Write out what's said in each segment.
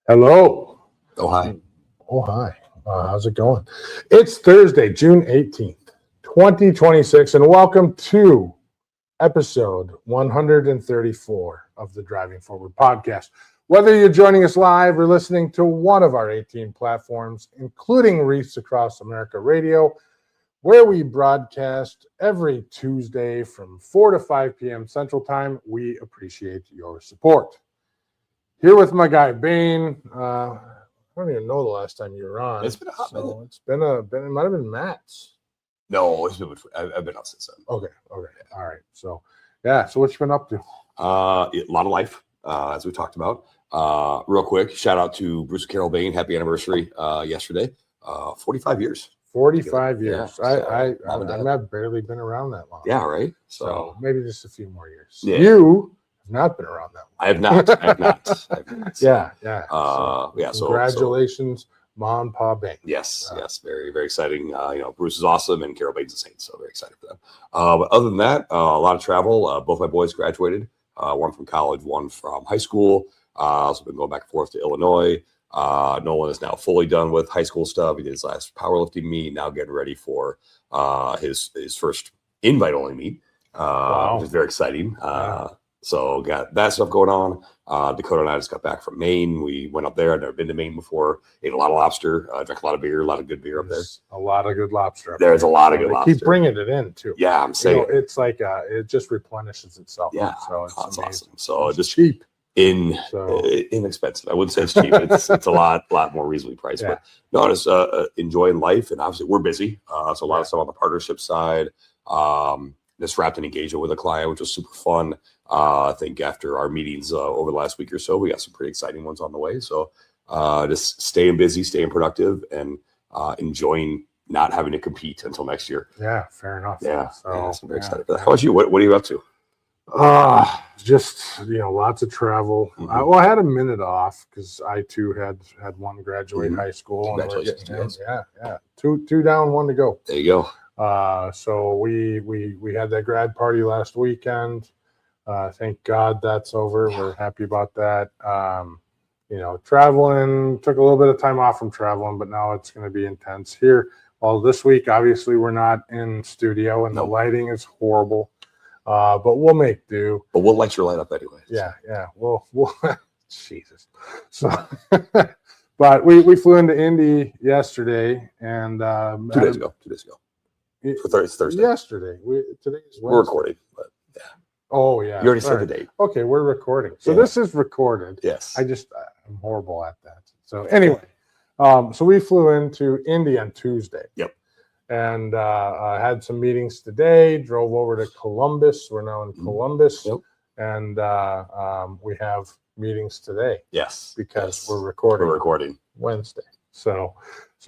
Hello. Oh, hi. Oh, hi. How's it going? It's Thursday, June 18th, 2026, and welcome to episode 134 of the Driving Forward podcast. Whether you're joining us live or listening to one of our 18 platforms, including Reefs Across America Radio, where we broadcast every Tuesday from 4 to 5 p.m. Central Time, we appreciate your support. Here with my guy Bain. I don't even know the last time you were on. It's been a hot minute. It's been it might have been Matt's. No, it's been. I've been out since then. Okay, all right. So what you been up to? A lot of life, as we talked about. Real quick, shout out to Bruce and Carol Bain. Happy anniversary yesterday. 45 years. 45 years. Yeah, I've barely been around that long. Yeah, right. So maybe just a few more years. Yeah. You have not been around that long. I have not. Yeah. So congratulations, Mom and Pa Bain. Yes. Very, very exciting. Bruce is awesome and Carol Bain's a saint, so very excited for them. But other than that, a lot of travel. Both my boys graduated. One from college, one from high school. Also been going back and forth to Illinois. Nolan is now fully done with high school stuff. He did his last powerlifting meet. Now getting ready for his first invite-only meet, which is very exciting. So got that stuff going on. Dakota and I just got back from Maine. We went up there. I'd never been to Maine before. Ate a lot of lobster. Drank a lot of beer. A lot of good beer up there. A lot of good lobster up There's a lot of good lobster. Keep bringing it in too. Yeah, I'm saying it's like it just replenishes itself. Yeah, so it's awesome. So it's just cheap. Inexpensive. I wouldn't say it's cheap. It's a lot more reasonably priced. Yeah. But no, just enjoying life, and obviously we're busy. So a lot of stuff on the partnership side. Just wrapped an engagement with a client, which was super fun. I think after our meetings over the last week or so, we got some pretty exciting ones on the way. So just staying busy, staying productive, and enjoying not having to compete until next year. Yeah, fair enough. Yeah, so I'm very excited for that. How about you? What are you up to? Just lots of travel. Mm-hmm. I had a minute off because I too had one graduate high school. Congratulations, yeah. Two down, one to go. There you go. So we had that grad party last weekend. Thank God that's over. We're happy about that. Traveling, took a little bit of time off from traveling, but now it's going to be intense here. Well, this week, obviously, we're not in studio and the lighting is horrible. But we'll make do. But we'll light your light up anyway. Yeah. We'll Jesus. So, but we flew into Indy yesterday and 2 days ago. It's Thursday. Yesterday. Today's Wednesday. We're recording, but yeah. Oh yeah. You already said the date. Okay, we're recording. So this is recorded. Yes. I'm horrible at that. So anyway, so we flew into Indy on Tuesday. Yep. And I had some meetings today, drove over to Columbus. We're now in Columbus. Yep. And we have meetings today. Yes. Because we're recording Wednesday. So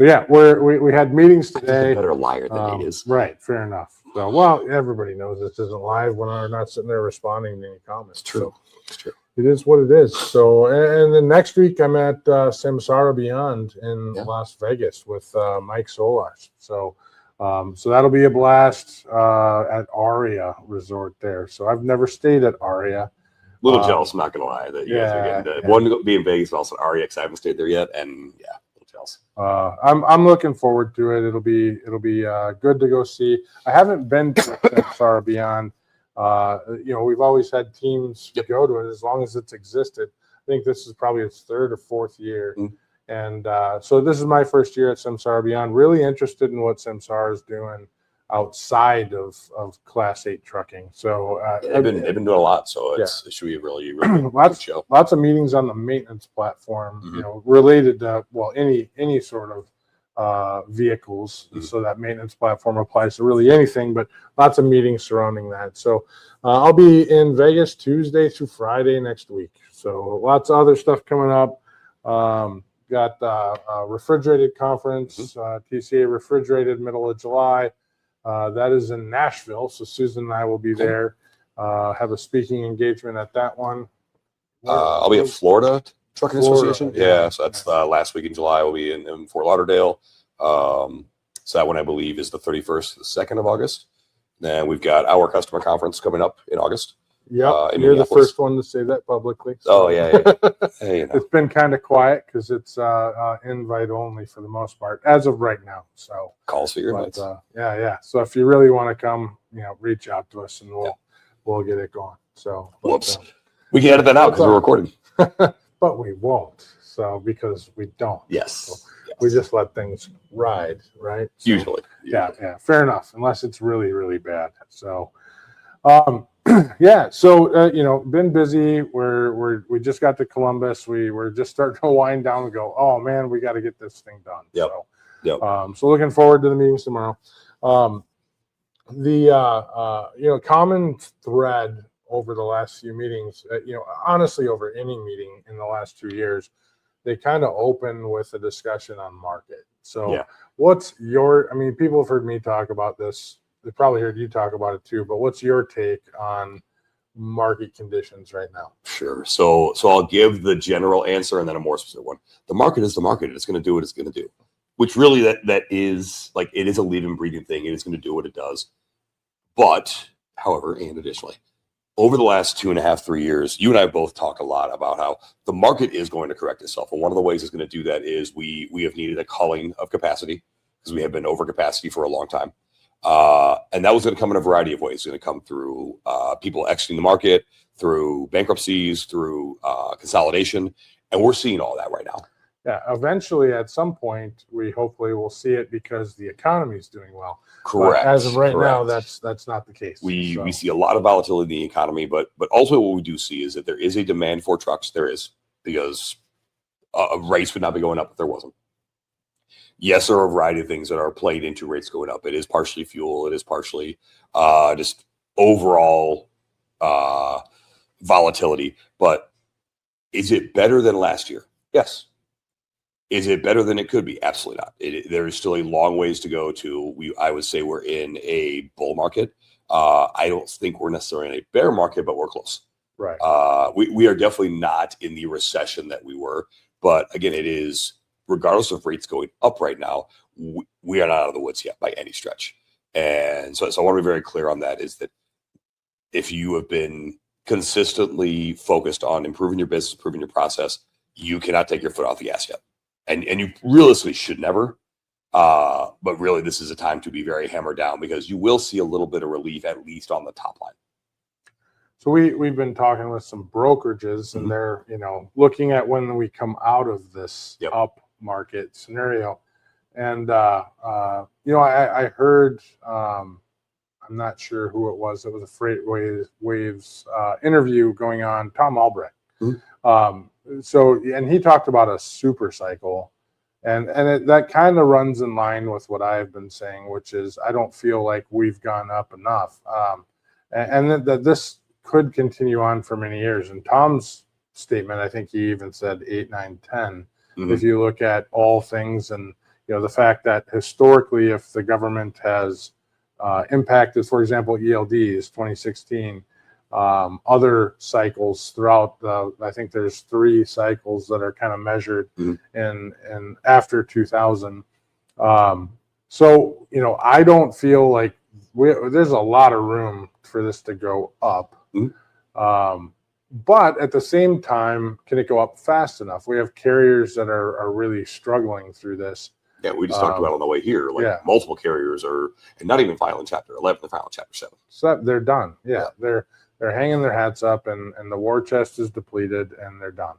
yeah, we had meetings today. He's a better liar than he is. Right, fair enough. So, everybody knows this isn't live when I'm not sitting there responding to any comments. It's true. So it's true. It is what it is. So, and then next week I'm at Samsara Beyond in Las Vegas with Mike Solas. So that'll be a blast at Aria Resort there. So I've never stayed at Aria. A little jealous, I'm not going to lie. That you guys are getting to one to be in Vegas, but also Aria because I haven't stayed there yet. And a little jealous. I'm looking forward to it. It'll be good to go see. I haven't been to Samsara Beyond. We've always had teams go to it as long as it's existed. I think this is probably its third or fourth year. And so this is my first year at Samsara Beyond. Really interested in what Samsara is doing outside of Class 8 trucking. So they've been doing a lot. So it should be a really good show. Lots of meetings on the maintenance platform, related to any sort of vehicles. So that maintenance platform applies to really anything, but lots of meetings surrounding that. So I'll be in Vegas Tuesday through Friday next week. So lots of other stuff coming up. Got a refrigerated conference, TCA refrigerated, middle of July. That is in Nashville. So Susan and I will be there. Have a speaking engagement at that one. I'll be at Florida Trucking Association. Yeah, so that's last week in July. We'll be in Fort Lauderdale. So that one I believe is the 31st to the 2nd of August. Then we've got our customer conference coming up in August. Yep, in you're the Minneapolis. first one to say that publicly. Oh, yeah. Hey, It's been kind of quiet because it's invite only for the most part as of right now. So calls for your but invites. yeah. So if you really want to come, reach out to us and Yeah. we'll get it going. So Whoops. We can edit that out because we're recording. but we won't. So because we don't. Yes. So we just let things ride, right? So, Usually. Yeah. Fair enough. Unless it's really, really bad. So, yeah. So, been busy. We just got to Columbus. We're just starting to wind down and go, oh man, we got to get this thing done. Yep. So looking forward to the meetings tomorrow. The common thread over the last few meetings, honestly, over any meeting in the last 2 years, they kind of open with a discussion on market. So what's people have heard me talk about this. They probably heard you talk about it too, but what's your take on market conditions right now? Sure. So I'll give the general answer and then a more specific one. The market is the market. It's going to do what it's going to do, which really that is like, it is a living, breathing thing. It is going to do what it does. But however, and additionally, over the last 2.5, 3 years, you and I both talk a lot about how the market is going to correct itself. And one of the ways it's going to do that is we have needed a culling of capacity because we have been over capacity for a long time. And that was going to come in a variety of ways. It's going to come through people exiting the market, through bankruptcies, through consolidation. And we're seeing all that right now. Yeah, eventually at some point, we hopefully will see it because the economy is doing well. Correct. But as of right now, that's not the case. We see a lot of volatility in the economy, but also what we do see is that there is a demand for trucks. There is, because rates would not be going up if there wasn't. Yes, there are a variety of things that are played into rates going up. It is partially fuel. It is partially just overall volatility. But is it better than last year? Yes. Is it better than it could be? Absolutely not. There is still a long ways to go to. I would say we're in a bull market. I don't think we're necessarily in a bear market, but we're close. Right. We are definitely not in the recession that we were. But again, it is, regardless of rates going up right now, we are not out of the woods yet by any stretch. And so I want to be very clear on that, is that if you have been consistently focused on improving your business, improving your process, you cannot take your foot off the gas yet. And you realistically should never. But really, this is a time to be very hammered down because you will see a little bit of relief, at least on the top line. So we've been talking with some brokerages, and they're looking at when we come out of this up market scenario. And I heard I'm not sure who it was. It was a Freight Waves interview going on, Tom Albrecht. And he talked about a super cycle, and that kind of runs in line with what I've been saying, which is I don't feel like we've gone up enough, and that this could continue on for many years. And Tom's statement, I think he even said 8, 9, 10. If you look at all things, and the fact that historically, if the government has impacted, for example, ELDs 2016. Other cycles throughout I think there's 3 cycles that are kind of measured in after 2000. So I don't feel like there's a lot of room for this to go up. But at the same time, can it go up fast enough? We have carriers that are really struggling through this. Yeah, we just talked about on the way here, multiple carriers are, and not even filing Chapter 11, they're filing Chapter 7. So they're done. Yeah. They're hanging their hats up, and the war chest is depleted, and they're done.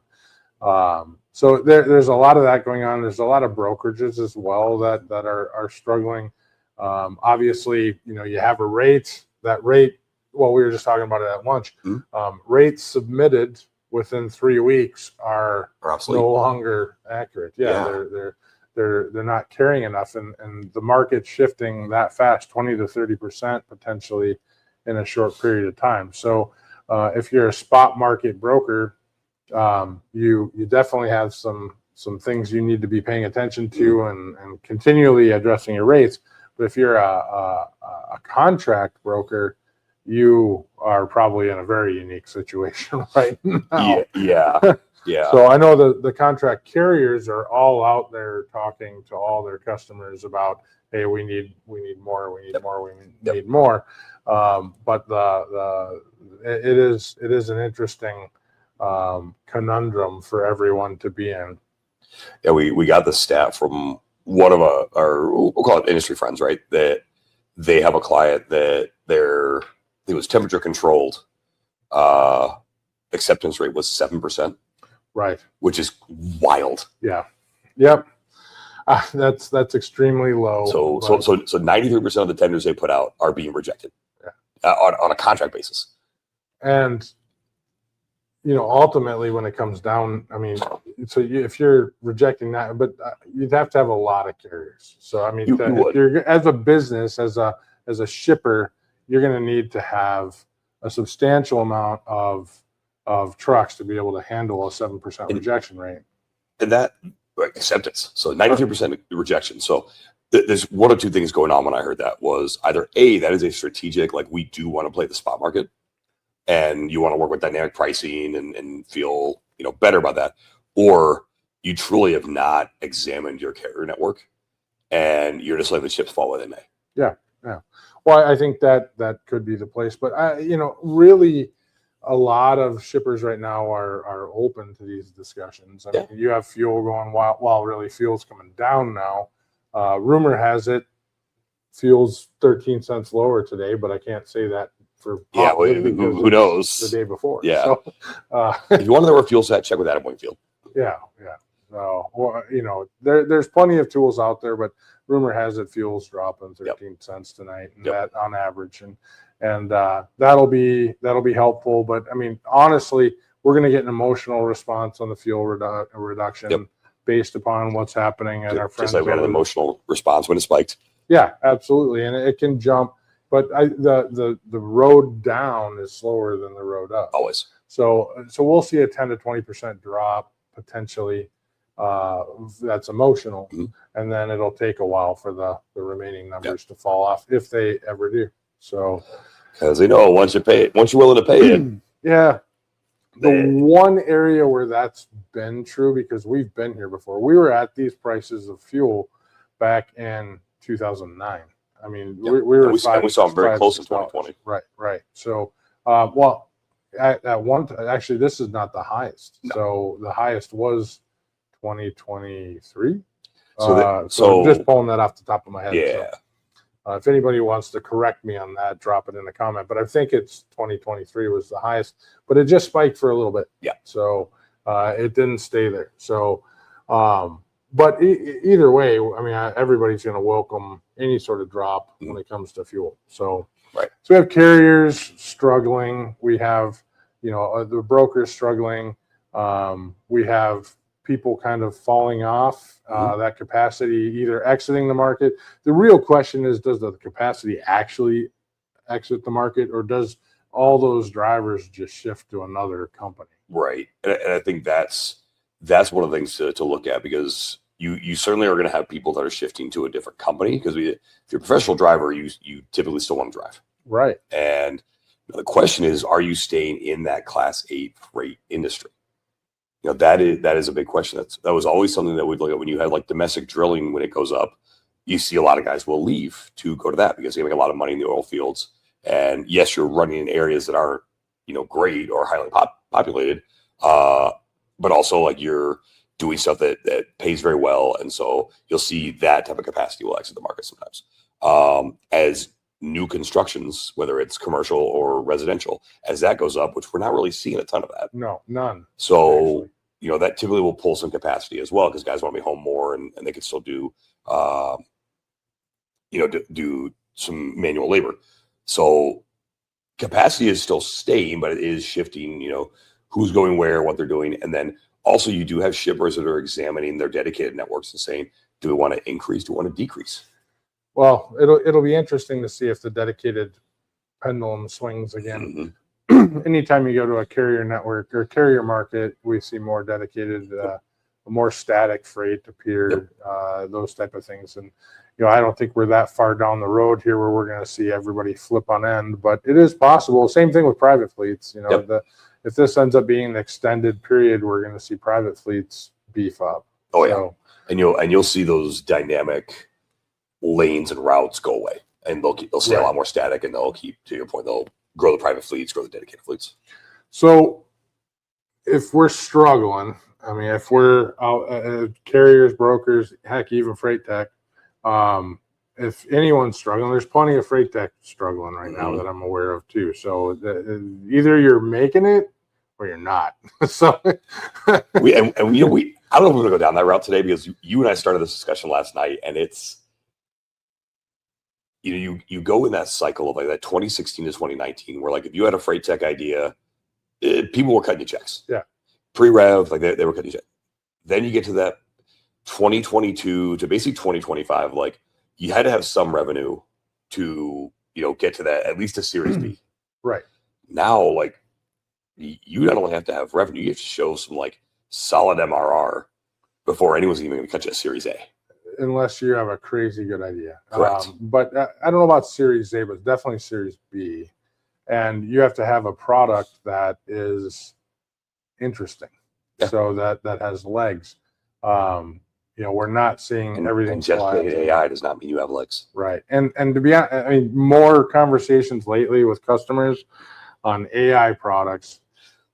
So there's a lot of that going on. There's a lot of brokerages as well that are struggling. Obviously, you have a rate. That rate, well, we were just talking about it at lunch. Rates submitted within 3 weeks are no longer accurate. They're not carrying enough, and the market's shifting that fast, 20 to 30% potentially in a short period of time. So if you're a spot market broker, you definitely have some things you need to be paying attention to and continually addressing your rates. But if you're a contract broker, you are probably in a very unique situation right now. Yeah. So I know the contract carriers are all out there talking to all their customers about, hey, we need more, we need Yep. more, we Yep. need more. But it is an interesting conundrum for everyone to be in. Yeah, we got the stat from one of our we'll call it industry friends, right? That they have a client that it was temperature controlled acceptance rate was 7%, Right. which is wild. Yeah. Yep. That's extremely low. So 93% of the tenders they put out are being rejected on a contract basis. And ultimately, when it comes down, I mean, so if you're rejecting that, but you'd have to have a lot of carriers. So I mean, You would. if you're as a business, as a shipper, you're going to need to have a substantial amount of trucks to be able to handle a 7% rejection rate. And that acceptance, so 93% rejection. So there's one or two things going on when I heard that. Was either A, that is a strategic, like we do want to play the spot market, and you want to work with dynamic pricing and feel better about that, or you truly have not examined your carrier network and you're just letting the chips fall where they may. Yeah. Well, I think that could be the place, but really, a lot of shippers right now are open to these discussions. I mean, you have fuel going while really fuel's coming down now. Rumor has it fuel's 13 cents lower today, but I can't say that for who knows the day before. Yeah. So, if you want to know where fuel's at, check with Adam Wingfield. Yeah. So, well, there's plenty of tools out there, but rumor has it fuel's dropping 13 cents tonight, and that on average, and that'll be helpful. But I mean, honestly, we're going to get an emotional response on the fuel reduction based upon what's happening at our friends. Just like we had an emotional response when it spiked. Yeah, absolutely, and it can jump, but the road down is slower than the road up. Always. So we'll see a 10 to 20% drop potentially. That's emotional, and then it'll take a while for the remaining numbers to fall off if they ever do. So, because once you're willing to pay it. Yeah. The one area where that's been true, because we've been here before, we were at these prices of fuel back in 2009. I mean, we were we saw them very close in 2020. Right. So, well, at one time, actually, this is not the highest. No. So the highest was 2023. So I'm just pulling that off the top of my head. Yeah. So, if anybody wants to correct me on that, drop it in the comment. But I think it's 2023 was the highest, but it just spiked for a little bit. Yeah. So it didn't stay there. So, but either way, I mean, everybody's going to welcome any sort of drop when it comes to fuel. So, right. So we have carriers struggling. We have, the brokers struggling. We have people kind of falling off that capacity, either exiting the market. The real question is, does the capacity actually exit the market, or does all those drivers just shift to another company? Right. And I think that's one of the things to look at, because you certainly are going to have people that are shifting to a different company, because if you're a professional driver, you typically still want to drive. Right. And the question is, are you staying in that Class 8 freight industry? That is a big question. That was always something that we'd look at when you had like domestic drilling. When it goes up, you see a lot of guys will leave to go to that because they make a lot of money in the oil fields. And yes, you're running in areas that aren't, great or highly populated, but also like you're doing stuff that pays very well. And so you'll see that type of capacity will exit the market sometimes. As new constructions, whether it's commercial or residential, as that goes up, which we're not really seeing a ton of that. No, none. So, that typically will pull some capacity as well, because guys want to be home more and they can still do, do some manual labor. So capacity is still staying, but it is shifting, who's going where, what they're doing. And then also you do have shippers that are examining their dedicated networks and saying, do we want to increase? Do we want to decrease? Well, it'll be interesting to see if the dedicated pendulum swings again. Anytime you go to a carrier network or carrier market, we see more dedicated, more static freight appear, those type of things. And, I don't think we're that far down the road here where we're going to see everybody flip on end, but it is possible. Same thing with private fleets. If this ends up being an extended period, we're going to see private fleets beef up. Oh, yeah. And you'll see those dynamic lanes and routes go away, and they'll stay a lot more static, and they'll keep, to your point, they'll grow the private fleets, grow the dedicated fleets. So if we're struggling, I mean, if we're out, carriers, brokers, heck, even freight tech, if anyone's struggling, there's plenty of freight tech struggling right now that I'm aware of too. So either you're making it or you're not. So we I don't know if we're going to go down that route today, because you and I started this discussion last night, and it's, you go in that cycle of like that 2016 to 2019, where like if you had a freight tech idea, people were cutting you checks. Yeah. Pre-rev, like they were cutting you checks. Then you get to that 2022 to basically 2025, like you had to have some revenue to, get to that, at least a Series B. Right. Now, like, you not only have to have revenue, you have to show some like solid MRR before anyone's even going to cut you a Series A. Unless you have a crazy good idea. Correct. But I don't know about Series A, but definitely Series B. And you have to have a product that is interesting. Yeah. So that has legs. We're not seeing everything. And just AI does not mean you have legs. Right. And to be honest, I mean, more conversations lately with customers on AI products.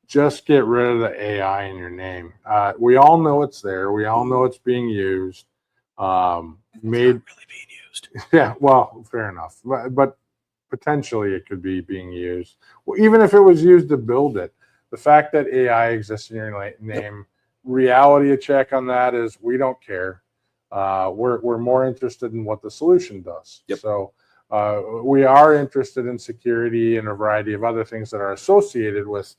Just get rid of the AI in your name. We all know it's there. We all know it's being used. It's not really being used. Yeah, well, fair enough. But potentially it could be being used. Well, even if it was used to build it, the fact that AI exists in your name, reality check on that is we don't care. We're more interested in what the solution does. Yep. So we are interested in security and a variety of other things that are associated with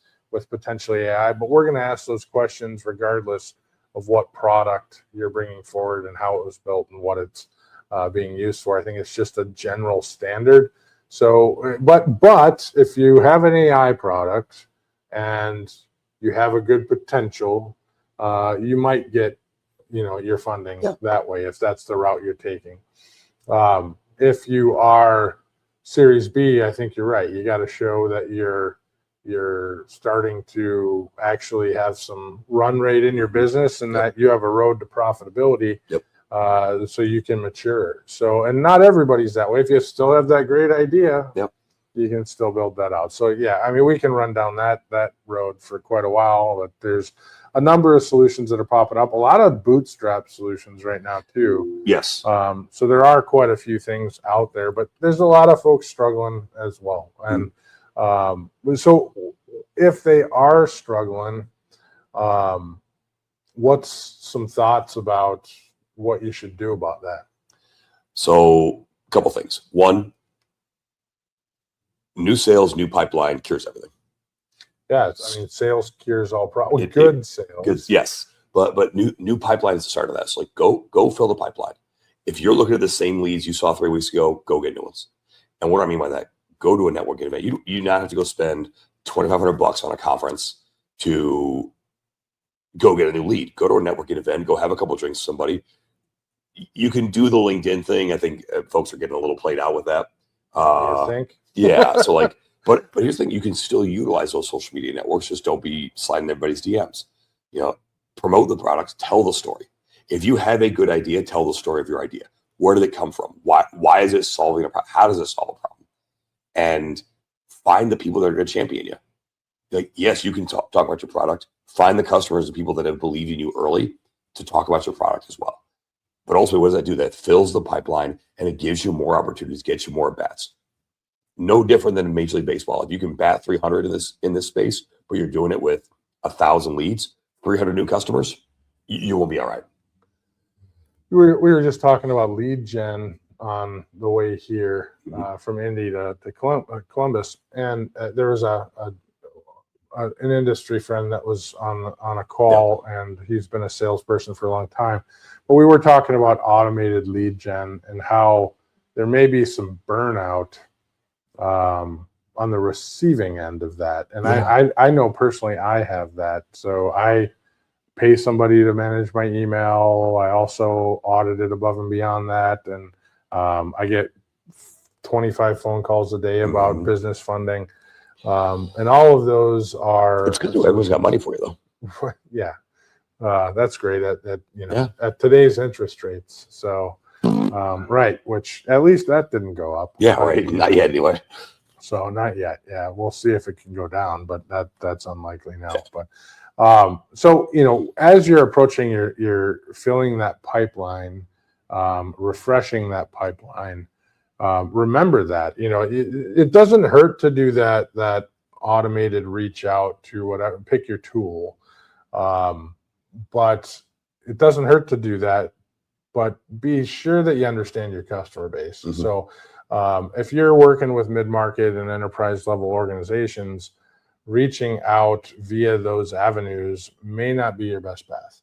potentially AI, but we're going to ask those questions regardless of what product you're bringing forward and how it was built and what it's being used for. I think it's just a general standard. So, but if you have an AI product and you have a good potential, you might get, your funding that way if that's the route you're taking. If you are Series B, I think you're right. You got to show that you're starting to actually have some run rate in your business and that you have a road to profitability. Yep. So you can mature. So, and not everybody's that way. If you still have that great idea, you can still build that out. So yeah, I mean, we can run down that road for quite a while, but there's a number of solutions that are popping up. A lot of bootstrap solutions right now too. Yes. So there are quite a few things out there, but there's a lot of folks struggling as well. And so if they are struggling, what's some thoughts about what you should do about that? So a couple things. One, new sales, new pipeline cures everything. Yeah, I mean, sales cures all problems. Good sales. Yes, but new pipeline is the start of that. So like go fill the pipeline. If you're looking at the same leads you saw 3 weeks ago, go get new ones. And what do I mean by that? Go to a networking event. You not have to go spend $2,500 on a conference to go get a new lead. Go to a networking event. Go have a couple of drinks with somebody. You can do the LinkedIn thing. I think folks are getting a little played out with that. You think? Yeah. So like, but here's the thing: you can still utilize those social media networks. Just don't be sliding everybody's DMs. Promote the products. Tell the story. If you have a good idea, tell the story of your idea. Where did it come from? Why is it solving a problem? How does it solve a problem? And find the people that are going to champion you. Like, yes, you can talk about your product. Find the customers, the people that have believed in you early to talk about your product as well. But also, what does that do? That fills the pipeline and it gives you more opportunities, gets you more bats. No different than Major League Baseball. If you can bat 300 in this space, but you're doing it with 1,000 leads, 300 new customers, you will be all right. We were just talking about lead gen on the way here from Indy to Columbus, and there was an industry friend that was on a call, and he's been a salesperson for a long time. But we were talking about automated lead gen and how there may be some burnout on the receiving end of that. And I know personally I have that. So I pay somebody to manage my email. I also audit it above and beyond that. And I get 25 phone calls a day about business funding. And all of those are... It's good that everyone's got money for you, though. Yeah. That's great at today's interest rates. So Right, which at least that didn't go up. Yeah, right. Not yet, anyway. So not yet. Yeah, we'll see if it can go down, but that's unlikely now. But so as you're approaching, you're filling that pipeline, refreshing that pipeline. Remember that it doesn't hurt to do that automated reach out to whatever, pick your tool, but it doesn't hurt to do that. But be sure that you understand your customer base. Mhm. So if you're working with mid-market and enterprise level organizations, reaching out via those avenues may not be your best path.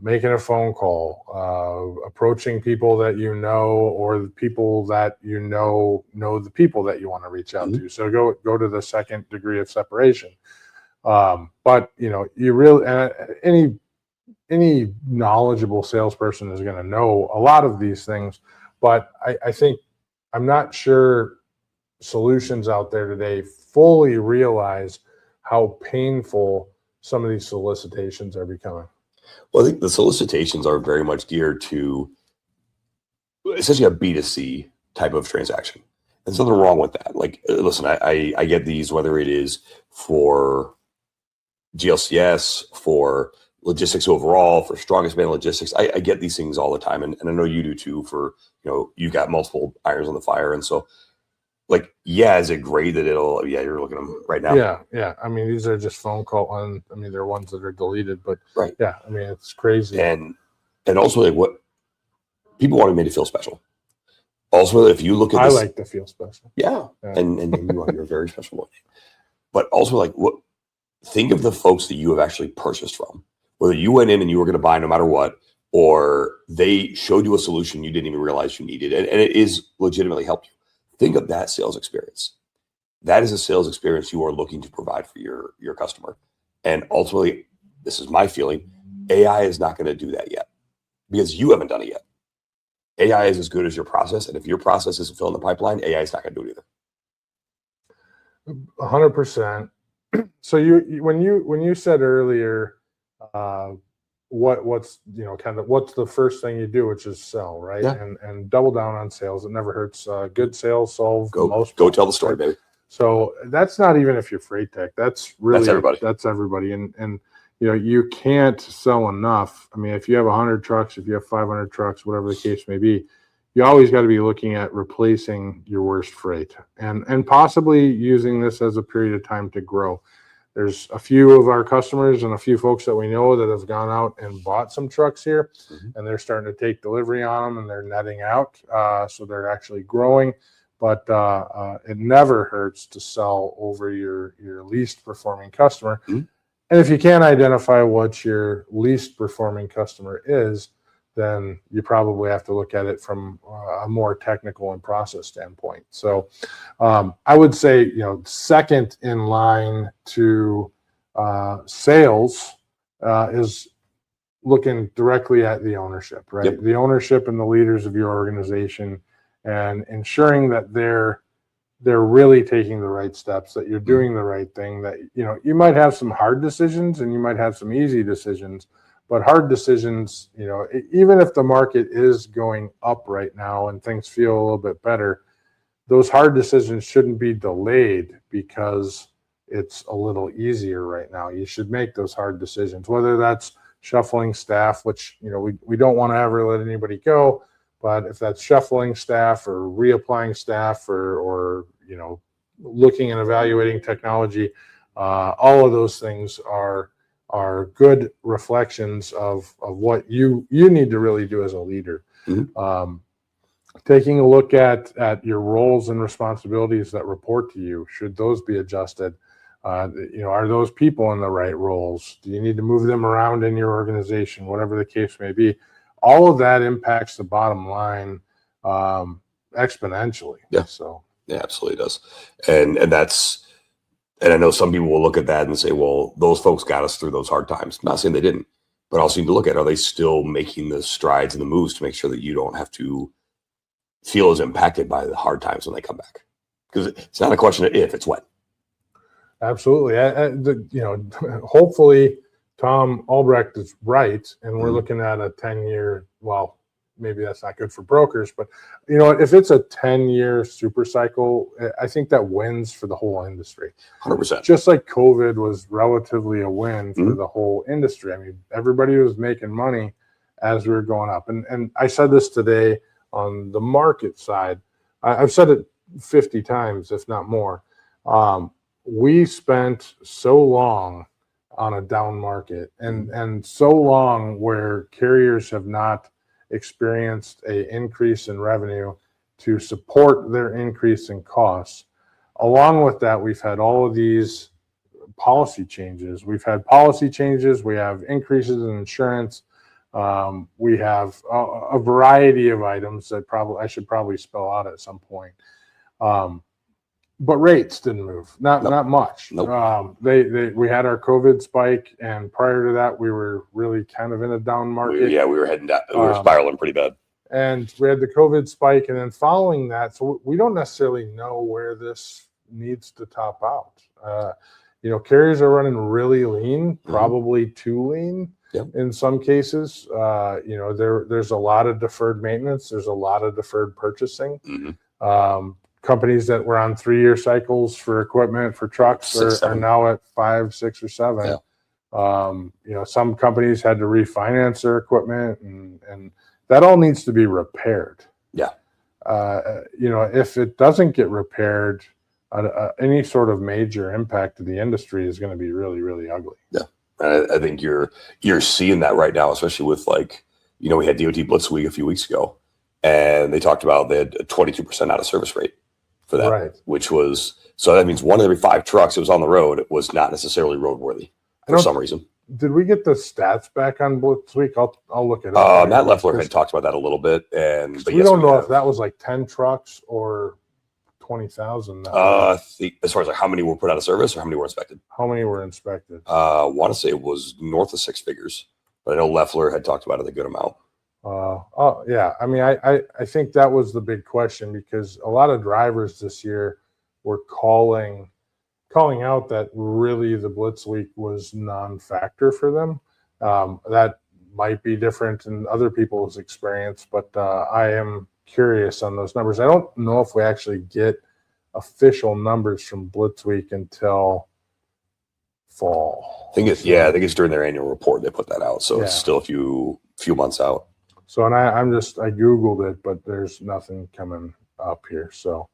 Making a phone call, approaching people that you know, or the people that you know the people that you want to reach out to. So go to the second degree of separation. But you really any knowledgeable salesperson is going to know a lot of these things. But I think I'm not sure solutions out there today fully realize how painful some of these solicitations are becoming. Well, I think the solicitations are very much geared to essentially a B2C type of transaction. There's nothing wrong with that. Like, listen, I get these, whether it is for GLCS, for logistics overall, for strongest man logistics. I get these things all the time. And I know you do too, for, you've got multiple irons on the fire. And so, like, yeah, is it great that you're looking at them right now? Yeah. I mean, these are just phone call ones. I mean, they're ones that are deleted, but right. Yeah, I mean, it's crazy. And also, like, what people want me to feel special. Also, if you look at this, I like to feel special. Yeah. And you're very special. But also, like, think of the folks that you have actually purchased from, whether you went in and you were going to buy no matter what, or they showed you a solution you didn't even realize you needed, and it is legitimately helped you. Think of that sales experience. That is a sales experience you are looking to provide for your customer. And ultimately, this is my feeling, AI is not going to do that yet because you haven't done it yet. AI is as good as your process. And if your process isn't filling the pipeline, AI is not going to do it either. 100%. So when you said earlier, what's what's the first thing you do, which is sell, right? Yeah. And double down on sales. It never hurts. Good sales solve most. Go tell the story, baby. So that's not even if you're freight tech. That's really that's everybody. And you can't sell enough. I mean, if you have 100 trucks, if you have 500 trucks, whatever the case may be, you always got to be looking at replacing your worst freight and possibly using this as a period of time to grow. There's a few of our customers and a few folks that we know that have gone out and bought some trucks here, and they're starting to take delivery on them, and they're netting out. So they're actually growing, but it never hurts to sell over your least performing customer. And if you can't identify what your least performing customer is, then you probably have to look at it from a more technical and process standpoint. So I would say, second in line to sales is looking directly at the ownership, right? Yep. The ownership and the leaders of your organization, and ensuring that they're really taking the right steps, that you're doing the right thing, that, you might have some hard decisions and you might have some easy decisions. But hard decisions, even if the market is going up right now and things feel a little bit better, those hard decisions shouldn't be delayed because it's a little easier right now. You should make those hard decisions, whether that's shuffling staff, which, we don't want to ever let anybody go. But if that's shuffling staff or reapplying staff or looking and evaluating technology, all of those things are good reflections of what you need to really do as a leader. Taking a look at your roles and responsibilities that report to you, should those be adjusted? Are those people in the right roles? Do you need to move them around in your organization? Whatever the case may be, all of that impacts the bottom line exponentially. Yeah. So yeah, absolutely does. And I know some people will look at that and say, well, those folks got us through those hard times. I'm not saying they didn't, but also need to look at, are they still making the strides and the moves to make sure that you don't have to feel as impacted by the hard times when they come back? Because it's not a question of if, it's when. Absolutely. Hopefully Tom Albrecht is right, and we're looking at a 10-year, well, maybe that's not good for brokers, but you know, if it's a 10-year super cycle, I think that wins for the whole industry. 100%. Just like COVID was relatively a win for the whole industry. I mean, everybody was making money as we were going up. And I said this today on the market side. I've said it 50 times, if not more. We spent so long on a down market and so long where carriers have not experienced a increase in revenue to support their increase in costs. Along with that, we've had all of these policy changes. We've had policy changes. We have increases in insurance. We have a variety of items that I should probably spell out at some point. But rates didn't move, not much. Nope. We had our COVID spike, and prior to that, we were really kind of in a down market. We were heading down. We were spiraling pretty bad. And we had the COVID spike, and then following that, so we don't necessarily know where this needs to top out. You know, carriers are running really lean, probably too lean in some cases. You know, there's a lot of deferred maintenance. There's a lot of deferred purchasing. Companies that were on 3-year cycles for equipment for trucks are now at 5, 6, or 7. You know, some companies had to refinance their equipment, and that all needs to be repaired. You know, if it doesn't get repaired, any sort of major impact to the industry is going to be really, really ugly. And I think you're seeing that right now, especially with, like, you know, we had DOT Blitz Week a few weeks ago, and they talked about they had a 22% out of service rate for that, which was, so that means 1 in every 5 trucks that was on the road was not necessarily roadworthy for some reason. Did we get the stats back on Blitz Week? I'll look it up. Matt Leffler had talked about that a little bit, but we don't know if that was like 10 trucks or 20,000. As far as like how many were put out of service or how many were inspected? How many were inspected? Want to say it was north of 6 figures, but I know Leffler had talked about it a good amount. Yeah. I mean, I think that was the big question, because a lot of drivers this year were calling out that really the Blitz Week was non-factor for them. That might be different in other people's experience, but I am curious on those numbers. I don't know if we actually get official numbers from Blitz Week until fall. I think it's during their annual report they put that out, so it's still a few months out. So, and I Googled it, but there's nothing coming up here. So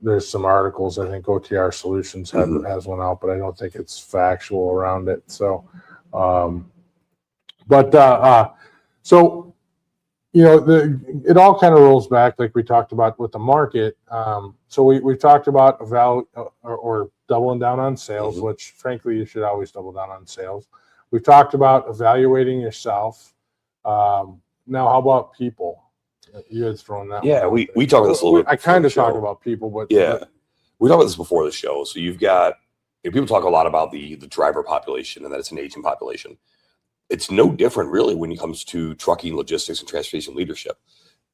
there's some articles. I think OTR Solutions has one out, but I don't think it's factual around it. So, so, you know, it all kind of rolls back like we talked about with the market. So we've talked about or doubling down on sales, which frankly you should always double down on sales. We've talked about evaluating yourself. Now, how about people? You had thrown that. Yeah, we talked about this a little bit. I kind of talk about people, but we talked about this before the show. So you've got, people talk a lot about the driver population and that it's an aging population. It's no different really when it comes to trucking, logistics, and transportation leadership.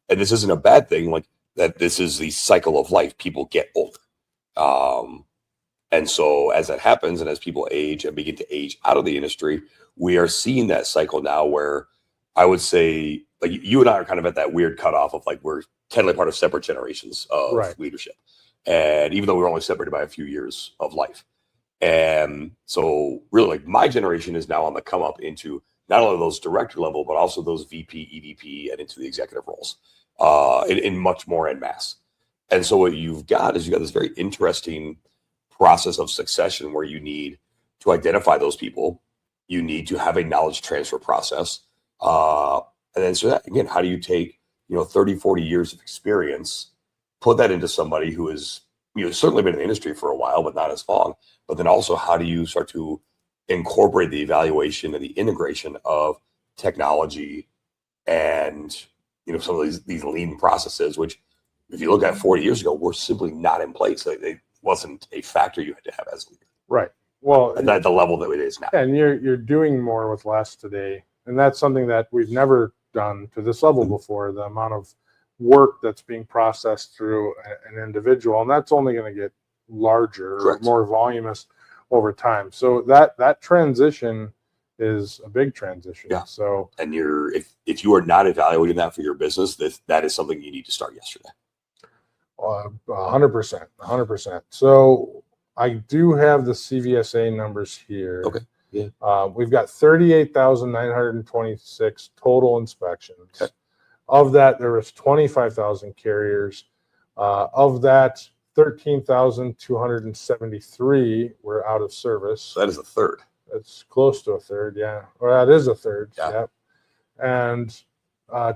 And this isn't a bad thing. Like that, this is the cycle of life. People get older. And so as that happens, and as people age and begin to age out of the industry, we are seeing that cycle now where I would say, like, you and I are kind of at that weird cutoff of like, we're technically part of separate generations of leadership. And even though we're only separated by a few years of life. And so really, like, my generation is now on the come up into not only those director level, but also those VP, EVP, and into the executive roles in much more en masse. And so what you've got is this very interesting process of succession where you need to identify those people. You need to have a knowledge transfer process. And then so that, again, how do you take, 30, 40 years of experience, put that into somebody who is, certainly been in the industry for a while, but not as long. But then also, how do you start to incorporate the evaluation and the integration of technology and, some of these lean processes, which if you look at 40 years ago, were simply not in place. It wasn't a factor you had to have as a leader. Right. Well, at the level that it is now. And you're doing more with less today. And that's something that we've never done to this level before, the amount of work that's being processed through an individual. And that's only going to get larger, more voluminous over time. So that transition is a big transition. Yeah. So, and if you are not evaluating that for your business, that is something you need to start yesterday. 100%. So I do have the CVSA numbers here. Okay. Yeah. We've got 38,926 total inspections. Okay. Of that, there was 25,000 carriers. Of that, 13,273 were out of service. So that is a third. It's close to a third, yeah. Well, that is a third. Yeah. Yep. And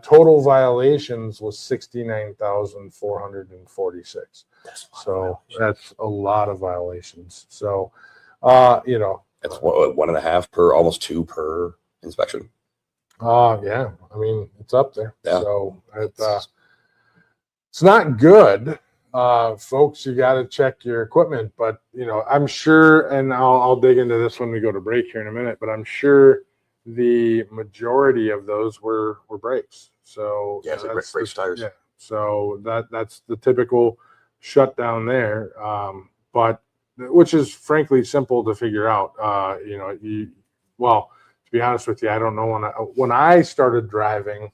total violations was 69,446. So that's a lot of violations. So, That's 1.5 per, almost 2 per inspection. Yeah. I mean, it's up there. Yeah. So it's not good. Folks, you got to check your equipment, but I'm sure, and I'll dig into this when we go to break here in a minute, but I'm sure the majority of those were brakes. So yeah, it's brakes, tires. Yeah. So that's the typical shutdown there. But which is frankly simple to figure out. To be honest with you, I don't know when I started driving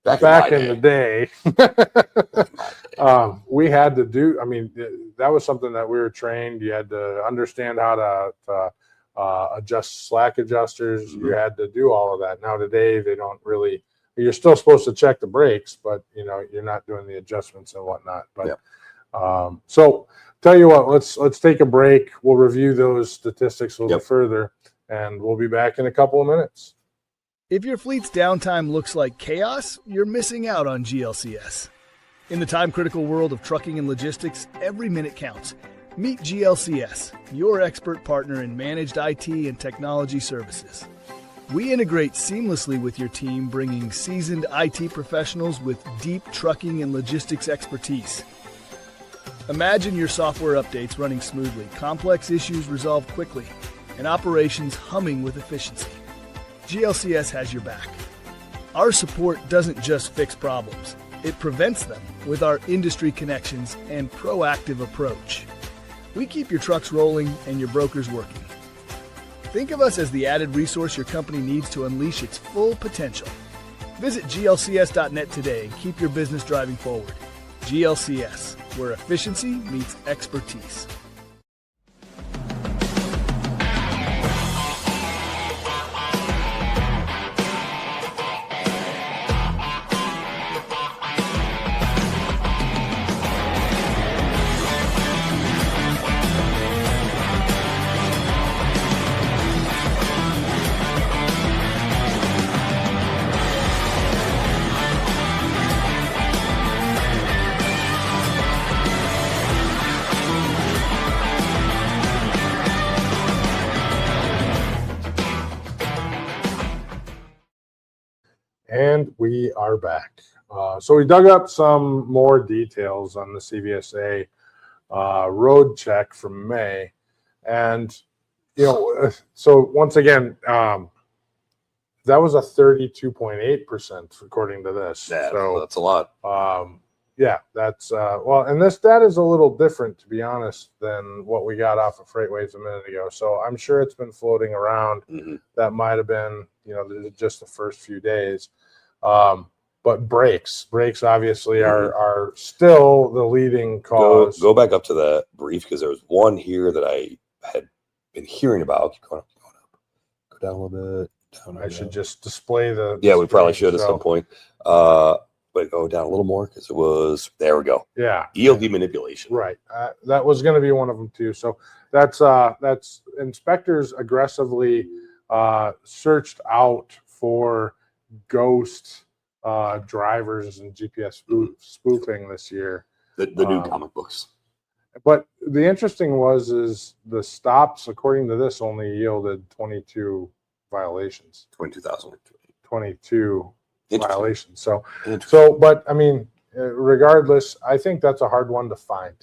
back in the day, we had to do, that was something that we were trained. You had to understand how to adjust slack adjusters. Mm-hmm. You had to do all of that. Now today, they don't really, you're still supposed to check the brakes, but you're not doing the adjustments and whatnot. But yep. So tell you what, let's take a break. We'll review those statistics a little bit further, and we'll be back in a couple of minutes. If your fleet's downtime looks like chaos, you're missing out on GLCS. In the time-critical world of trucking and logistics, every minute counts. Meet GLCS, your expert partner in managed IT and technology services. We integrate seamlessly with your team, bringing seasoned IT professionals with deep trucking and logistics expertise. Imagine your software updates running smoothly, complex issues resolved quickly, and operations humming with efficiency. GLCS has your back. Our support doesn't just fix problems, it prevents them with our industry connections and proactive approach. We keep your trucks rolling and your brokers working. Think of us as the added resource your company needs to unleash its full potential. Visit glcs.net today and keep your business driving forward. GLCS, where efficiency meets expertise. And we are back. So we dug up some more details on the CVSA road check from May. And, so once again, that was a 32.8% according to this. So that's a lot. That's and this data is a little different, to be honest, than what we got off of FreightWaves a minute ago. So I'm sure it's been floating around. Mm-hmm. That might have been, just the first few days. But brakes obviously are still the leading cause. Go back up to that brief, because there was one here that I had been hearing about. Keep going up. Go down a little bit. I should just display the. Yeah, we probably should at some point. But go down a little more, because it was, there we go. Yeah. ELD manipulation. Right. That was going to be one of them too. So that's inspectors aggressively searched out for ghost drivers and GPS spoofing this year. The new comic books. But the interesting is the stops, according to this, only yielded 22 violations. 22,000. 22 violations. So, but regardless, I think that's a hard one to find.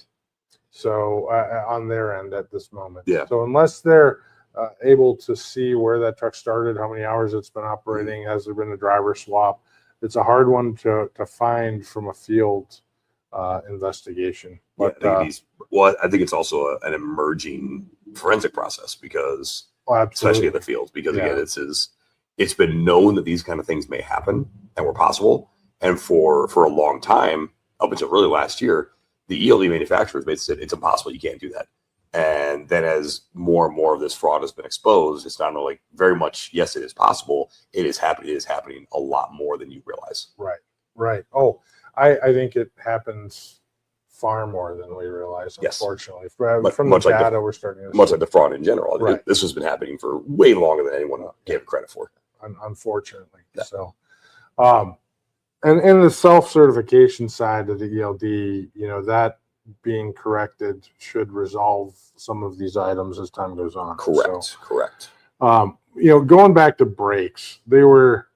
So on their end at this moment. Yeah. So unless they're able to see where that truck started, how many hours it's been operating, has there been a driver swap, it's a hard one to find from a field investigation. But I think it's also an emerging forensic process, because especially in the field, because again, it's been known that these kind of things may happen and were possible. And for a long time, up until really last year, the ELD manufacturers basically said it's impossible. You can't do that. And then as more and more of this fraud has been exposed, it's not only very much, yes, it is possible. It is happening. It is happening a lot more than you realize. Right. Oh, I think it happens far more than we realize, unfortunately. From the data we're starting to see. Much like the fraud in general. Right. This has been happening for way longer than anyone gave credit for. Unfortunately. Yeah. So, and in the self-certification side of the ELD, that being corrected should resolve some of these items as time goes on. Correct. Going back to brakes, they were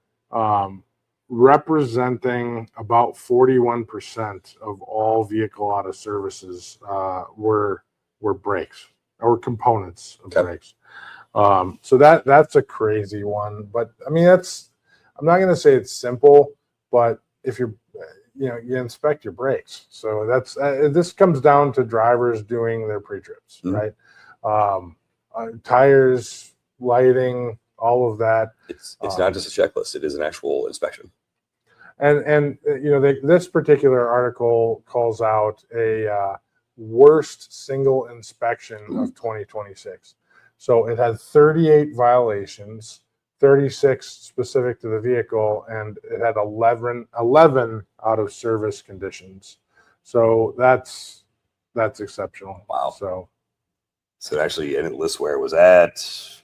representing about 41% of all vehicle auto services were brakes or components of brakes. So that's a crazy one, but I mean, I'm not going to say it's simple, but if you inspect your brakes. So this comes down to drivers doing their pre-trips, right? Tires, lighting, all of that. It's not just a checklist. It is an actual inspection. And this particular article calls out a worst single inspection of 2026. So it had 38 violations, 36 specific to the vehicle, and it had 11 out of service conditions. So that's exceptional. Wow. So actually, and it lists where it was at.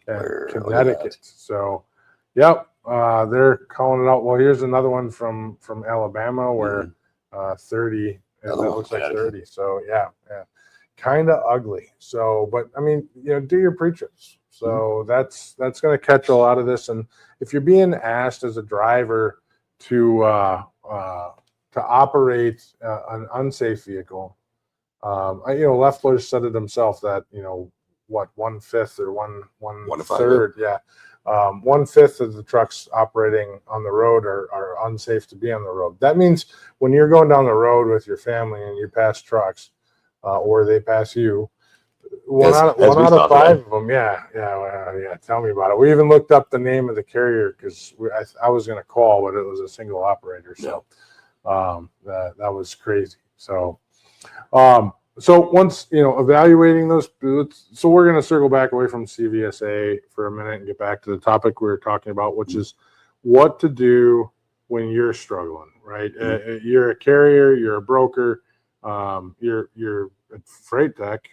Connecticut. So, yep. They're calling it out. Well, here's another one from Alabama where 30. That looks like 30. So yeah. Kind of ugly. So, but I mean, do your pre-trips. So that's going to catch a lot of this. And if you're being asked as a driver to operate an unsafe vehicle, Leffler said it himself that 1/5 or one third, 1/5 of the trucks operating on the road are unsafe to be on the road. That means when you're going down the road with your family and you pass trucks, or they pass you, one out of 5 of them, tell me about it. We even looked up the name of the carrier because I was going to call, but it was a single operator. So that was crazy. So once evaluating those, so we're going to circle back away from CVSA for a minute and get back to the topic we were talking about, which is what to do when you're struggling. Right? You're a carrier, you're a broker, you're a freight tech.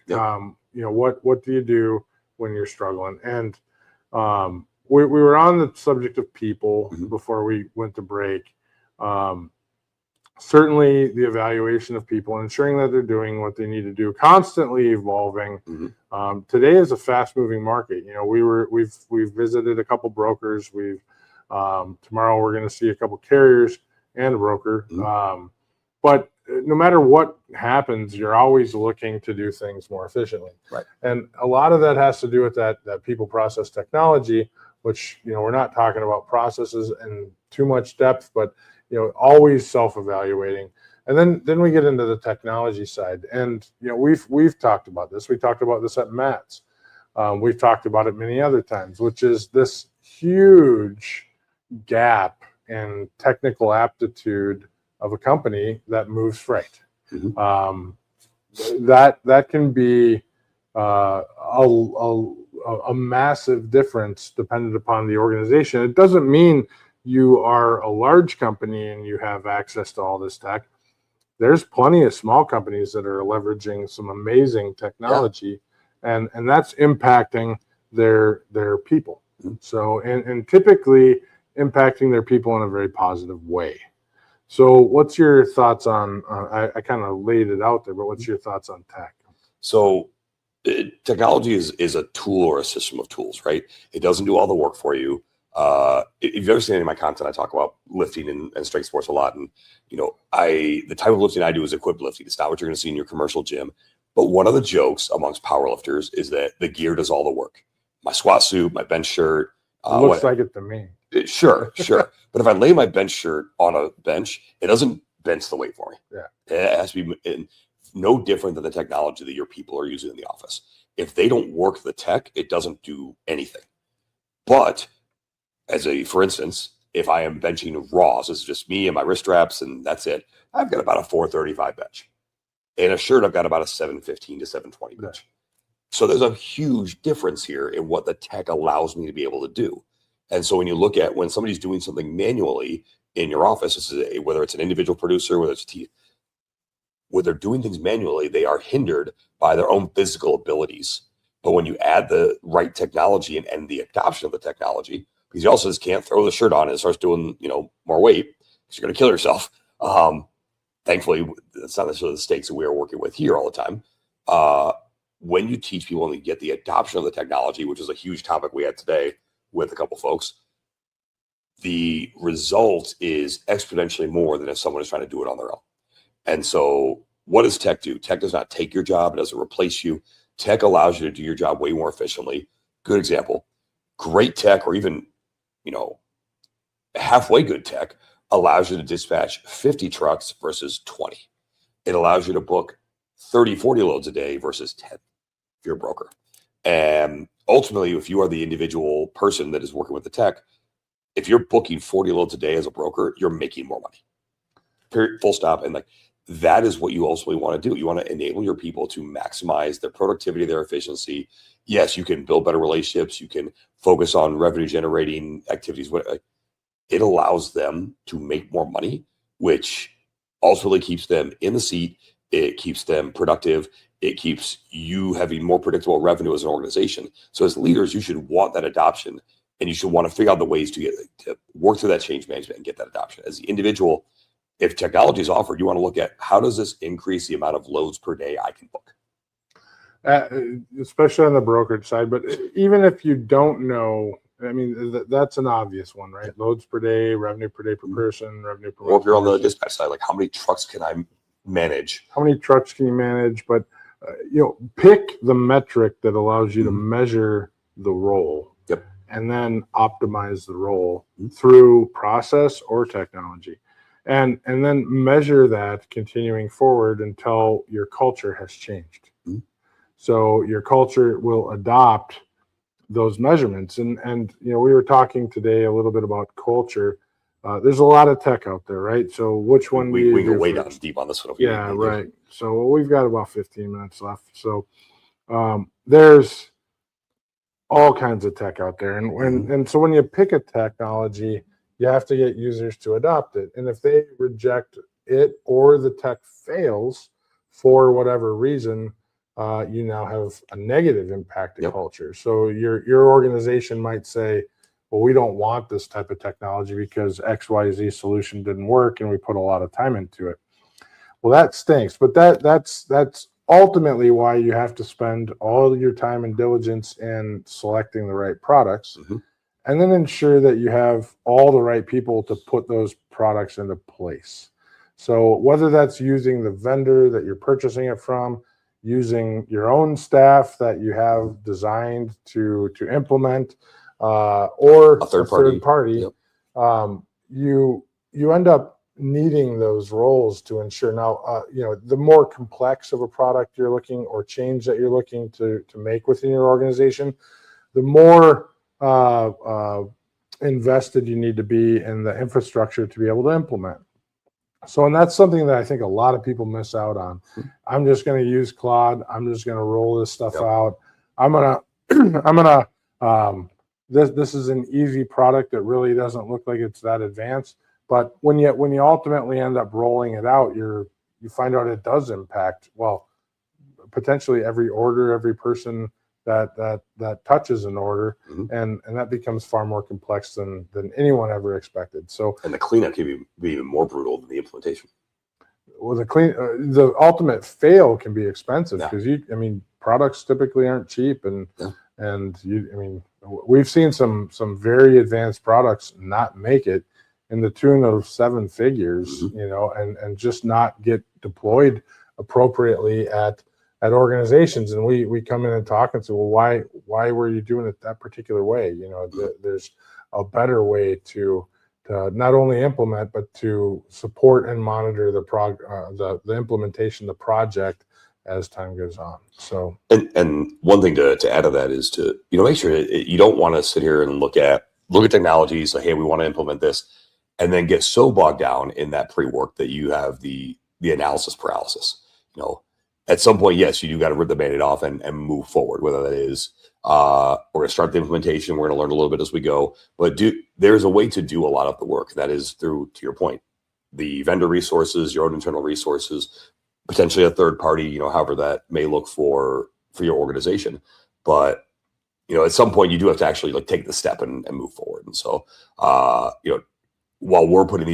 What do you do when you're struggling? And we were on the subject of people before we went to break. Certainly the evaluation of people, ensuring that they're doing what they need to do, constantly evolving. Today is a fast moving market. We've visited a couple brokers. Tomorrow we're going to see a couple carriers and a broker. But no matter what happens, you're always looking to do things more efficiently. Right. And a lot of that has to do with that people process technology, which, we're not talking about processes in too much depth, but, always self-evaluating. And then we get into the technology side. And, we've talked about this. We talked about this at Matt's. We've talked about it many other times, which is this huge gap in technical aptitude of a company that moves freight. That can be a massive difference dependent upon the organization. It doesn't mean you are a large company and you have access to all this tech. There's plenty of small companies that are leveraging some amazing technology, and that's impacting their people. So and typically impacting their people in a very positive way. So what's your thoughts on, I kind of laid it out there, but what's your thoughts on tech? So technology is a tool or a system of tools, right? It doesn't do all the work for you. If you've ever seen any of my content, I talk about lifting and strength sports a lot. And, the type of lifting I do is equipped lifting. It's not what you're going to see in your commercial gym. But one of the jokes amongst powerlifters is that the gear does all the work. My squat suit, my bench shirt. Looks like it to me. Sure. But if I lay my bench shirt on a bench, it doesn't bench the weight for me. Yeah. It has to be no different than the technology that your people are using in the office. If they don't work the tech, it doesn't do anything. But for instance, if I am benching raws, it's just me and my wrist straps and that's it. I've got about a 435 bench. In a shirt, I've got about a 715 to 720 bench. So there's a huge difference here in what the tech allows me to be able to do. And so when you look at when somebody's doing something manually in your office, whether it's an individual producer, whether they're doing things manually, they are hindered by their own physical abilities. But when you add the right technology and the adoption of the technology, because you also just can't throw the shirt on and it starts doing, more weight, because you're going to kill yourself. Thankfully, that's not necessarily the stakes that we are working with here all the time. When you teach people and you get the adoption of the technology, which is a huge topic we had today with a couple folks, the result is exponentially more than if someone is trying to do it on their own. And so what does tech do? Tech does not take your job. It doesn't replace you. Tech allows you to do your job way more efficiently. Good example. Great tech, or even, halfway good tech, allows you to dispatch 50 trucks versus 20. It allows you to book 30, 40 loads a day versus 10 if you're a broker. And ultimately, if you are the individual person that is working with the tech, if you're booking 40 loads a day as a broker, you're making more money. Period, full stop. And that is what you ultimately want to do. You want to enable your people to maximize their productivity, their efficiency. Yes, you can build better relationships. You can focus on revenue generating activities. It allows them to make more money, which ultimately keeps them in the seat. It keeps them productive. It keeps you having more predictable revenue as an organization. So as leaders, you should want that adoption, and you should want to figure out the ways to work through that change management and get that adoption. As the individual, if technology is offered, you want to look at how does this increase the amount of loads per day I can book? Especially on the brokerage side, but even if you don't know, that's an obvious one, right? Loads per day, revenue per day per person, revenue per. Or if you're on the dispatch side, how many trucks can I manage? How many trucks can you manage? But pick the metric that allows you to measure the role. Yep. And then optimize the role through process or technology. And then measure that continuing forward until your culture has changed. So your culture will adopt those measurements. And we were talking today a little bit about culture. There's a lot of tech out there, right? So which one we go way down deep on this one. Yeah, right. So we've got about 15 minutes left. So there's all kinds of tech out there. And so when you pick a technology, you have to get users to adopt it. And if they reject it or the tech fails for whatever reason, you now have a negative impact in culture. So your organization might say, well, we don't want this type of technology because XYZ solution didn't work and we put a lot of time into it. Well, that stinks. But that's ultimately why you have to spend all your time and diligence in selecting the right products. And then ensure that you have all the right people to put those products into place. So whether that's using the vendor that you're purchasing it from, using your own staff that you have designed to implement, or a third party, you end up needing those roles to ensure. Now, the more complex of a product you're looking or change that you're looking to make within your organization, the more invested you need to be in the infrastructure to be able to implement. So, and that's something that I think a lot of people miss out on. I'm just going to use Claude. I'm just going to roll this stuff out. This is an easy product that really doesn't look like it's that advanced. But when you ultimately end up rolling it out, you find out it does impact, potentially every order, every person that touches an order, and that becomes far more complex than anyone ever expected. So, and the cleanup can be even more brutal than the implementation. Well, the ultimate fail can be expensive because products typically aren't cheap, and we've seen some very advanced products not make it in the tune of 7 figures, and just not get deployed appropriately at organizations. And we come in and talk and say, well, why were you doing it that particular way? There's a better way to not only implement, but to support and monitor the implementation, the project, as time goes on. So, and one thing to add to that is to, make sure you don't want to sit here and look at technology, say, hey, we want to implement this, and then get so bogged down in that pre-work that you have the analysis paralysis. At some point, yes, you do got to rip the Band-Aid off and move forward, whether that is we're going to start the implementation, we're going to learn a little bit as we go, but there's a way to do a lot of the work. That is through, to your point, the vendor resources, your own internal resources, potentially a third party, however that may look for your organization. But, at some point you do have to actually take the step and move forward. And so, while we're putting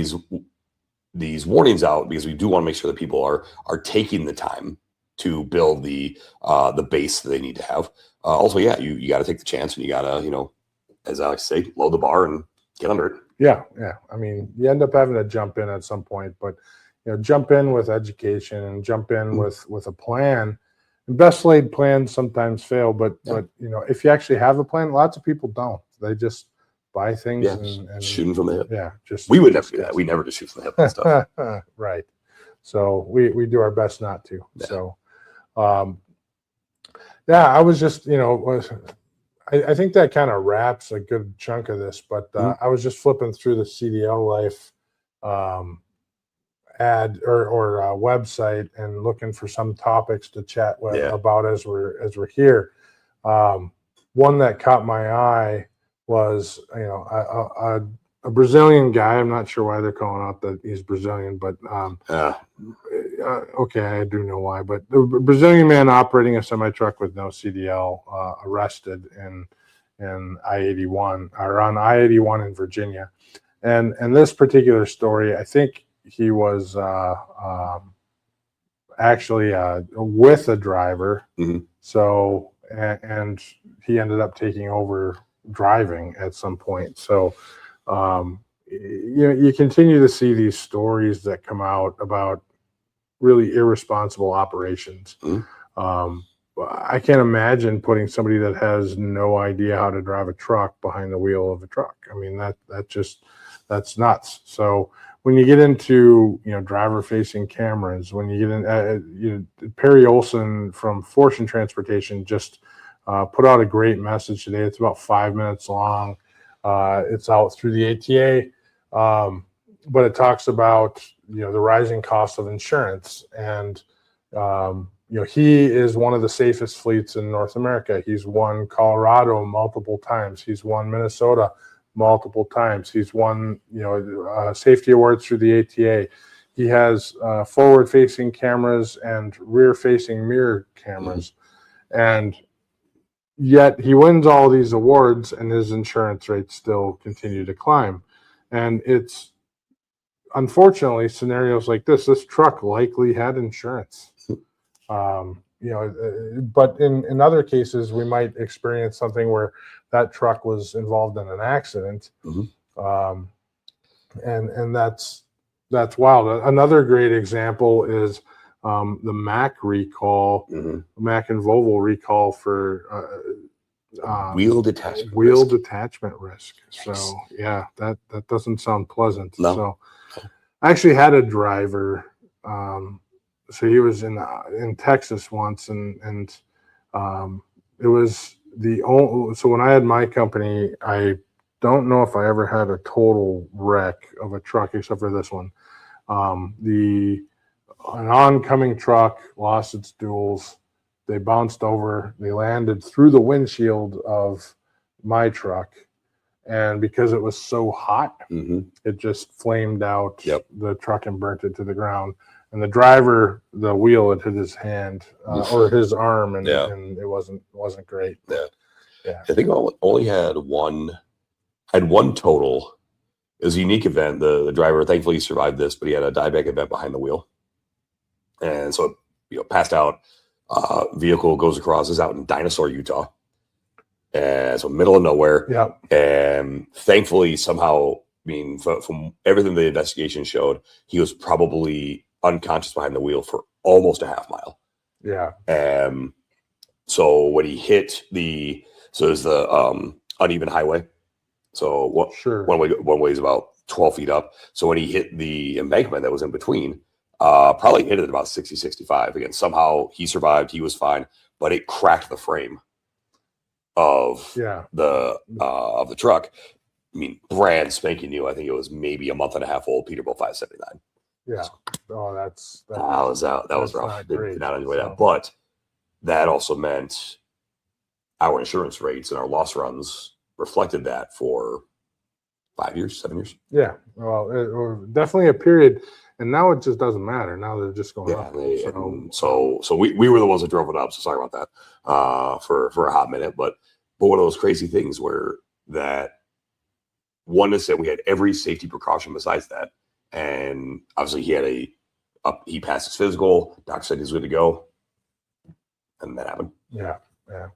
these warnings out, because we do want to make sure that people are taking the time to build the base that they need to have. Also, yeah, you got to take the chance, and you got to, as Alex say, load the bar and get under it. Yeah. I mean, you end up having to jump in at some point, but jump in with education and jump in with a plan. And best laid plans sometimes fail, but if you actually have a plan, lots of people don't. They just buy things and shooting from the hip. Yeah, we would never do that. We never just shoot from the hip and stuff. Right. So we do our best not to. Yeah. So, I was just I think that kind of wraps a good chunk of this. But I was just flipping through the CDL Life ad or website and looking for some topics to chat about as we're here. One that caught my eye was a Brazilian guy. I'm not sure why they're calling out that he's Brazilian, but okay, I do know why. But the Brazilian man operating a semi truck with no CDL arrested in I-81 or on I-81 in Virginia, and this particular story, I think he was actually with a driver. Mm-hmm. So and he ended up taking over driving at some point. So you continue to see these stories that come out about really irresponsible operations. Mm-hmm. I can't imagine putting somebody that has no idea how to drive a truck behind the wheel of a truck. I mean, that's nuts. So when you get into driver facing cameras, when you get in Perry Olson from Fortune Transportation just put out a great message today. It's about 5 minutes long. It's out through the ATA, but it talks about the rising cost of insurance, and he is one of the safest fleets in North America. He's won Colorado multiple times. He's won Minnesota multiple times. He's won safety awards through the ATA. He has forward-facing cameras and rear-facing mirror cameras, and yet he wins all these awards, and his insurance rates still continue to climb. And it's unfortunately scenarios like this. This truck likely had insurance, but in other cases we might experience something where that truck was involved in an accident, and that's wild. Another great example is the Mack recall, Mack and Volvo recall for wheel detachment risk. Yikes. So yeah, that doesn't sound pleasant. No. So I actually had a driver. So he was in Texas once, and it was so when I had my company, I don't know if I ever had a total wreck of a truck except for this one. An oncoming truck lost its duals. They bounced over. They landed through the windshield of my truck, and because it was so hot, it just flamed out the truck and burnt it to the ground. And the driver, the wheel had hit his hand or his arm, and it wasn't great. Yeah. I think I only had one total. It was a unique event. The driver thankfully survived this, but he had a dieback event behind the wheel, and so passed out. Vehicle goes across, is out in Dinosaur, Utah, and so middle of nowhere. And thankfully, somehow, from everything the investigation showed, he was probably unconscious behind the wheel for almost a half mile. So when he hit there's the uneven highway. So one way is about 12 feet up. So when he hit the embankment that was in between, Probably hit it at about 60, 65. Again, somehow he survived. He was fine, but it cracked the frame of the truck. I mean, brand spanking new. I think it was maybe a month and a half old Peterbilt 579. Yeah. So, Oh, that was out. That was rough. Did not enjoy that. But that also meant our insurance rates and our loss runs reflected that for 5 years, 7 years. Yeah. Well, it was definitely a period. And now it just doesn't matter. Now they're just going up. So we were the ones that drove it up. So sorry about that for a hot minute. But one of those crazy things where that one is that we had every safety precaution besides that. And obviously he passed his physical. Doctor said he was good to go. And that happened. Yeah. Yeah.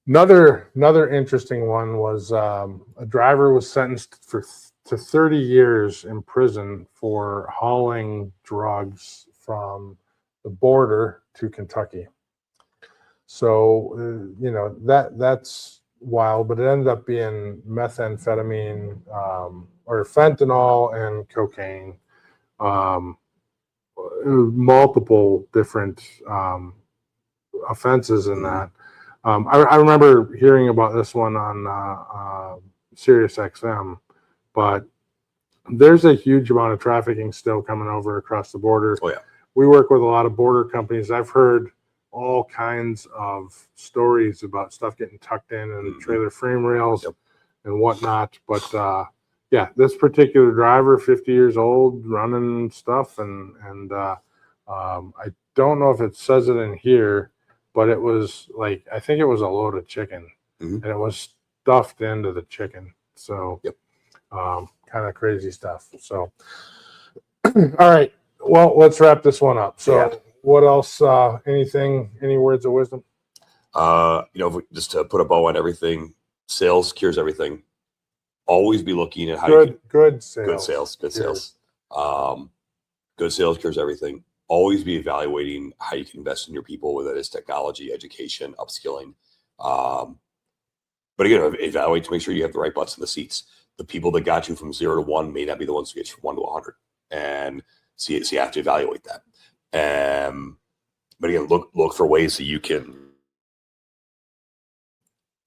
Another interesting one was a driver was sentenced to 30 years in prison for hauling drugs from the border to Kentucky. So, that's wild, but it ended up being methamphetamine or fentanyl and cocaine, multiple different offenses in that. I remember hearing about this one on Sirius XM, but there's a huge amount of trafficking still coming over across the border. Oh, yeah. We work with a lot of border companies. I've heard all kinds of stories about stuff getting tucked in and trailer frame rails and whatnot. But this particular driver, 50 years old, running stuff, and I don't know if it says it in here, but it was I think it was a load of chicken, and it was stuffed into the chicken. So, kind of crazy stuff. So, all right. Well, let's wrap this one up. So, what else? Any words of wisdom? Just to put a bow on everything, sales cures everything. Always be looking at how good sales. Good sales. Good sales cures everything. Always be evaluating how you can invest in your people, whether that is technology, education, upskilling. But again, evaluate to make sure you have the right butts in the seats. The people that got you from 0 to 1 may not be the ones who get you from 1 to 100, and so you have to evaluate that. But again, look for ways that you can.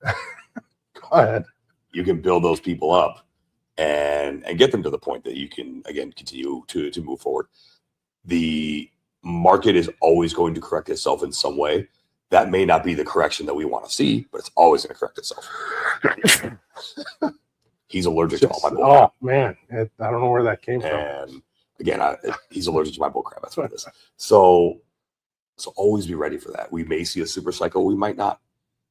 Go ahead. You can build those people up and get them to the point that you can again continue to move forward. The market is always going to correct itself in some way. That may not be the correction that we want to see, but it's always going to correct itself. He's allergic to all my bull crap. Oh man, I don't know where that came from. And again, he's allergic to my bull crap. That's what it is. So always be ready for that. We may see a super cycle, we might not.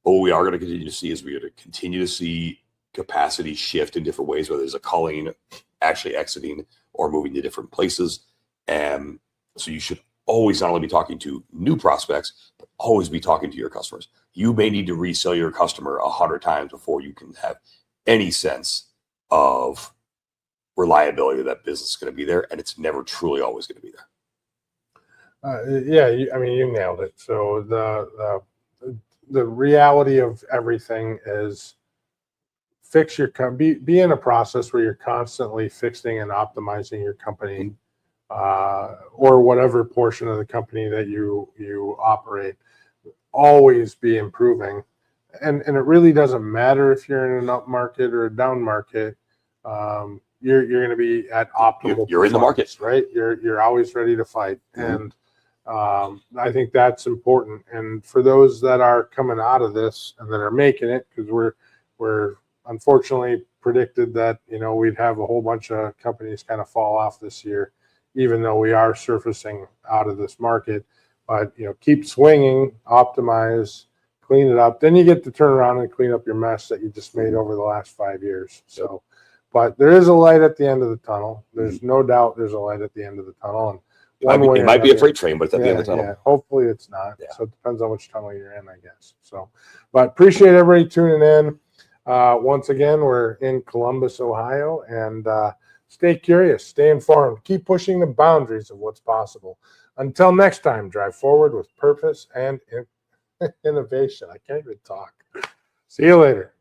But what we are going to continue to see is we're going to continue to see capacity shift in different ways, whether there's a culling, actually exiting, or moving to different places. And so you should always not only be talking to new prospects, but always be talking to your customers. You may need to resell your customer 100 times before you can have any sense of reliability that business is going to be there, and it's never truly always going to be there. You nailed it. So the reality of everything is be in a process where you're constantly fixing and optimizing your company, or whatever portion of the company that you operate. Always be improving, and it really doesn't matter if you're in an up market or a down market. You're going to be at optimal. You're in the market, right? You're always ready to fight, and I think that's important. And for those that are coming out of this and that are making it, because we're unfortunately predicted that we'd have a whole bunch of companies kind of fall off this year, even though we are surfacing out of this market. But keep swinging, optimize, clean it up. Then you get to turn around and clean up your mess that you just made over the last 5 years. So, but there is a light at the end of the tunnel. There's no doubt there's a light at the end of the tunnel. And it might be a freight train, but it's at the end of the tunnel. Yeah, hopefully it's not. Yeah. So it depends on which tunnel you're in, I guess. So, but appreciate everybody tuning in. Once again, we're in Columbus, Ohio, and stay curious, stay informed, keep pushing the boundaries of what's possible. Until next time, drive forward with purpose and innovation. I can't even talk. See you later.